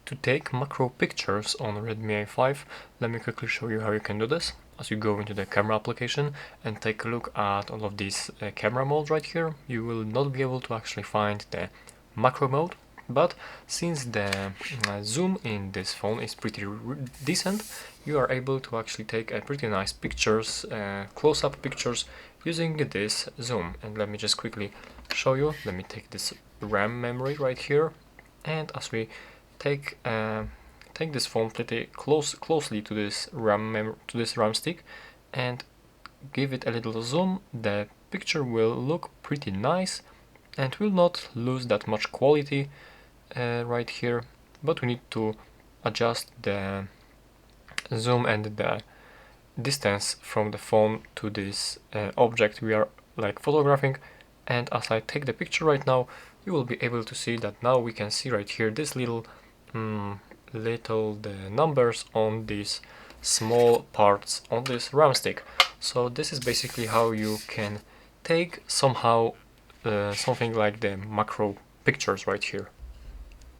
To take macro pictures on Redmi A5, let me quickly show you how you can do this. As you go into the camera application and take a look at all of these camera modes right here, you will not be able to actually find the macro mode, but since the zoom in this phone is pretty decent, you are able to actually take pretty nice pictures, close-up pictures using this zoom. And let me just quickly show you. Let me take this RAM memory right here, and as we take this phone pretty closely to this RAM stick and give it a little zoom, the picture will look pretty nice and will not lose that much quality right here, but we need to adjust the zoom and the distance from the phone to this object we are photographing. And as I take the picture right now, you will be able to see that now we can see right here this little the numbers on these small parts on this RAM stick. So this is basically how you can take somehow something like the macro pictures right here.